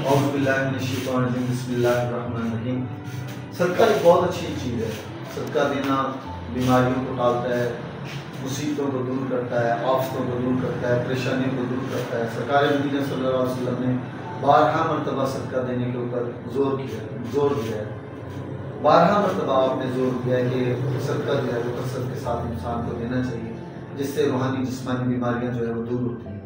اعوذ باللہ من الشیطان الرجیم بسم اللہ الرحمن الرحیم۔ صدقہ ایک بہت اچھی چیز ہے۔ صدقہ دینا بیماریوں کو ٹالتا ہے، مصیبتوں کو دور کرتا ہے، آفتوں کو دور کرتا ہے، پریشانیوں کو دور کرتا ہے۔ سرکار مدینہ صلی اللہ علیہ وسلم نے بارہا مرتبہ صدقہ دینے کے اوپر زور دیا ہے۔ بارہا مرتبہ آپ نے زور دیا ہے کہ صدقہ جو ہے وہ کثرت کے ساتھ انسان کو دینا چاہیے، جس سے روحانی جسمانی بیماریاں جو ہے وہ دور ہوتی ہیں۔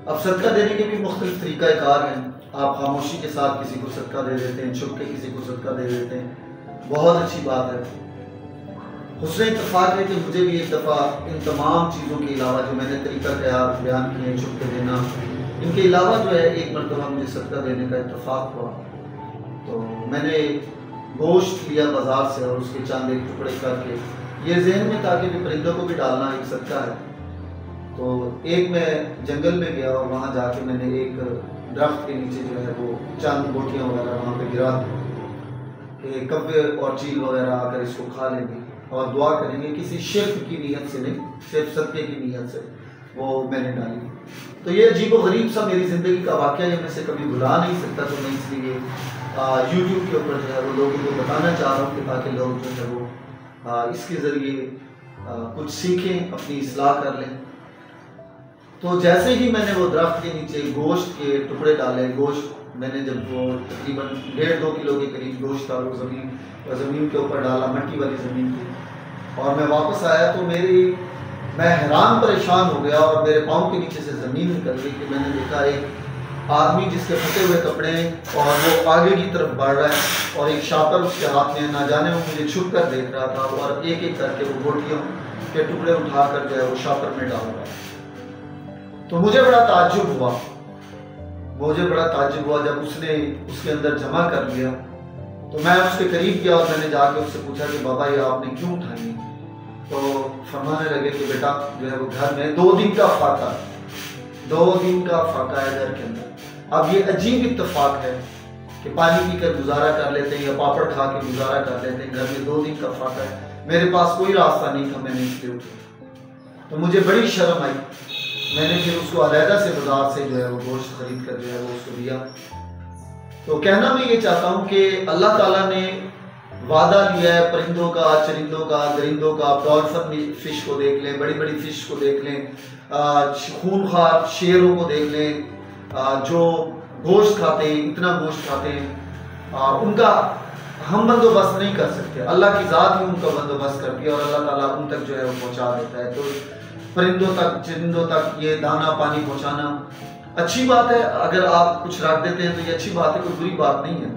اب صدقہ دینے کے بھی مختلف طریقہ کار ہیں۔ آپ خاموشی کے ساتھ کسی کو صدقہ دے دیتے ہیں، چھپ کے کسی کو صدقہ دے دیتے ہیں، بہت اچھی بات ہے۔ حسن اتفاق ہے کہ مجھے بھی ایک دفعہ ان تمام چیزوں کے علاوہ جو میں نے طریقہ کار بیان کیے، چھپ کے دینا، ان کے علاوہ جو ہے ایک مرتبہ مجھے صدقہ دینے کا اتفاق ہوا۔ تو میں نے گوشت لیا بازار سے اور اس کے چاند ایک ٹکڑے کر کے، یہ ذہن میں تھا کہ پرندوں کو بھی ڈالنا ایک صدقہ ہے۔ تو ایک میں جنگل میں گیا اور وہاں جا کے میں نے ایک درخت کے نیچے جو ہے وہ چند بوٹیاں وغیرہ وہاں پہ گرا دی کہ کبے اور چیل وغیرہ آ کر اس کو کھا لیں گے اور دعا کریں گے، کسی شرک کی نیت سے نہیں، صرف صدقے کی نیت سے وہ میں نے ڈالی۔ تو یہ عجیب و غریب سا میری زندگی کا واقعہ ہے، میں سے کبھی بھلا نہیں سکتا۔ تو میں اس لیے یوٹیوب کے اوپر جو ہے وہ لوگوں کو بتانا چاہ رہا ہوں کہ تاکہ لوگ جو ہے وہ اس کے ذریعے کچھ سیکھیں، اپنی اصلاح کر لیں۔ تو جیسے ہی میں نے وہ درخت کے نیچے گوشت کے ٹکڑے ڈالے، گوشت میں نے جب وہ تقریباً 1.5-2 کلو کے قریب گوشت تھا وہ زمین کے اوپر ڈالا، مٹی والی زمین تھی، اور میں واپس آیا تو میں حیران پریشان ہو گیا اور میرے پاؤں کے نیچے سے زمین نکل گئی کہ میں نے دیکھا ایک آدمی جس کے پھٹے ہوئے کپڑے ہیں اور وہ آگے کی طرف بڑھ رہا ہے اور ایک شاپر اس کے ہاتھ میں، نہ جانے وہ مجھے چھپ کر دیکھ رہا تھا اور ایک ایک کر کے وہ بوٹیوں کے ٹکڑے اٹھا کر جو ہے وہ شاپر میں ڈال رہا ہے۔ تو مجھے بڑا تعجب ہوا جب اس نے اس کے اندر جمع کر لیا۔ تو میں اس کے قریب گیا اور میں نے جا کے اس سے پوچھا کہ بابا یہ آپ نے کیوں اٹھائی؟ تو فرمانے لگے کہ بیٹا جو ہے وہ گھر میں 2 دن کا فاقہ ہے گھر کے اندر۔ اب یہ عجیب اتفاق ہے کہ پانی پی کر گزارا کر لیتے ہیں یا پاپڑ کھا کے گزارا کر لیتے ہیں، گھر میں 2 دن کا فاقہ ہے، میرے پاس کوئی راستہ نہیں تھا، میں نے اس لیے اٹھایا۔ تو مجھے بڑی شرم آئی، میں نے پھر اس کو علیحدہ سے بازار سے جو ہے وہ گوشت خرید کر جو ہے وہ اس کو دیا۔ تو کہنا میں یہ چاہتا ہوں کہ اللہ تعالیٰ نے وعدہ لیا ہے پرندوں کا، چرندوں کا، درندوں کا، ڈالفن فش کو دیکھ لیں، بڑی بڑی فش کو دیکھ لیں، خونخوار شیروں کو دیکھ لیں جو گوشت کھاتے ہیں، اتنا گوشت کھاتے ہیں، ان کا ہم بندوبست نہیں کر سکتے، اللہ کی ذات ہی ان کا بندوبست کرتی ہے اور اللہ تعالیٰ ان تک جو ہے وہ پہنچا دیتا ہے۔ تو پرندوں تک، چرندوں تک یہ دانا پانی پہنچانا اچھی بات ہے، اگر آپ کچھ رکھ دیتے ہیں تو یہ اچھی بات ہے، کوئی بری بات نہیں ہے،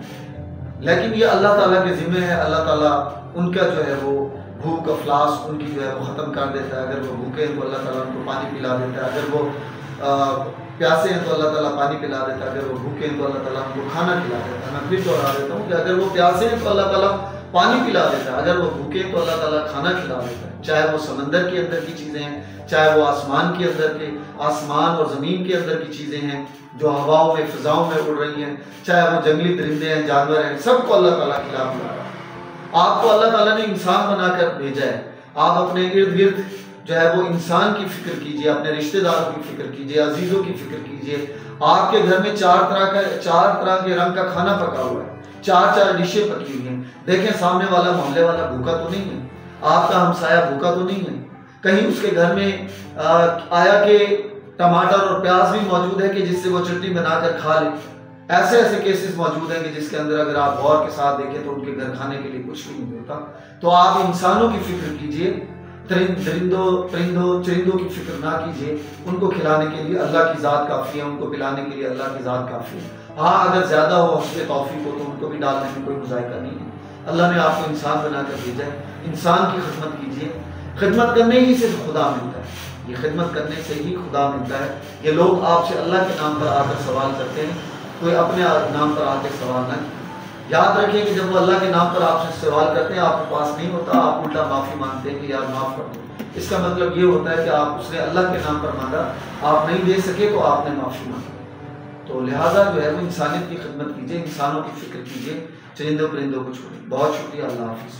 لیکن یہ اللہ تعالیٰ کے ذمہ ہے۔ اللہ تعالیٰ ان کا جو ہے وہ بھوک افلاس ان کی جو ہے وہ ختم کر دیتا ہے۔ اگر وہ بھوکے ہیں تو اللہ تعالیٰ ان کو پانی پلا دیتا ہے، اگر وہ پیاسے ہیں تو اللہ تعالیٰ پانی پلا دیتا ہے، اگر وہ بھوکے ہیں تو اللہ تعالیٰ ان کو کھانا کھلا دیتا ہے۔ میں پھر دوہرا دیتا ہوں کہ اگر وہ پیاسے ہیں تو اللہ تعالیٰ پانی پلا دیتا ہے، اگر وہ بھوکے ہیں تو اللہ تعالیٰ کھانا کھلا دیتا ہے، چاہے وہ سمندر کے اندر کی چیزیں ہیں، چاہے وہ آسمان اور زمین کے اندر کی چیزیں ہیں جو ہواؤں میں، فضاؤں میں اڑ رہی ہیں، چاہے وہ جنگلی درندے ہیں، جانور ہیں، سب کو اللہ تعالیٰ کھلا رہا ہے۔ آپ کو اللہ تعالیٰ نے انسان بنا کر بھیجا ہے، آپ اپنے ارد گرد جو ہے وہ انسان کی فکر کیجئے، اپنے رشتہ داروں کی فکر کیجئے، عزیزوں کی فکر کیجئے۔ آپ کے گھر میں 4 طرح کے رنگ کا کھانا پکا ہوا ہے، 4 ڈشیں پکی ہوئی ہیں، دیکھیں سامنے والا، محلے والا بھوکا تو نہیں ہے، آپ کا ہمسایہ بھوکا تو نہیں ہے، کہیں اس کے گھر میں آیا کہ ٹماٹر اور پیاز بھی موجود ہے کہ جس سے وہ چٹنی بنا کر کھا لے۔ ایسے کیسز موجود ہیں کہ جس کے اندر اگر آپ غور کے ساتھ دیکھیں تو ان کے گھر کھانے کے لیے کچھ بھی نہیں ہوتا۔ تو آپ انسانوں کی فکر کیجئے، پرندوں چرندوں کی فکر نہ کیجئے، ان کو کھلانے کے لیے اللہ کی ذات کافی ہے، ان کو پلانے کے لیے اللہ کی ذات کافی ہے۔ ہاں اگر زیادہ ہو حسب توفیق ہو تو ان کو بھی ڈالنے میں کوئی مذائقہ نہیں ہے۔ اللہ نے آپ کو انسان بنا کر بھیجا ہے، انسان کی خدمت کیجئے، خدمت کرنے ہی سے خدا ملتا ہے، یہ خدمت کرنے سے ہی خدا ملتا ہے۔ یہ لوگ آپ سے اللہ کے نام پر آ کر سوال کرتے ہیں، کوئی اپنے نام پر آ کے سوال نہ کرے۔ یاد رکھیں کہ جب وہ اللہ کے نام پر آپ سے سوال کرتے ہیں، آپ کے پاس نہیں ہوتا، آپ الٹا معافی مانگتے ہیں کہ یار معاف کر دو۔ اس کا مطلب یہ ہوتا ہے کہ آپ اس نے اللہ کے نام پر مانگا، آپ نہیں دے سکے تو آپ نے معافی مانگی۔ تو لہٰذا جو ہے وہ انسانیت کی خدمت کیجئے، انسانوں کی فکر کیجئے، چرندوں پرندوں کو چھوڑیں۔ بہت شکریہ، اللہ حافظ۔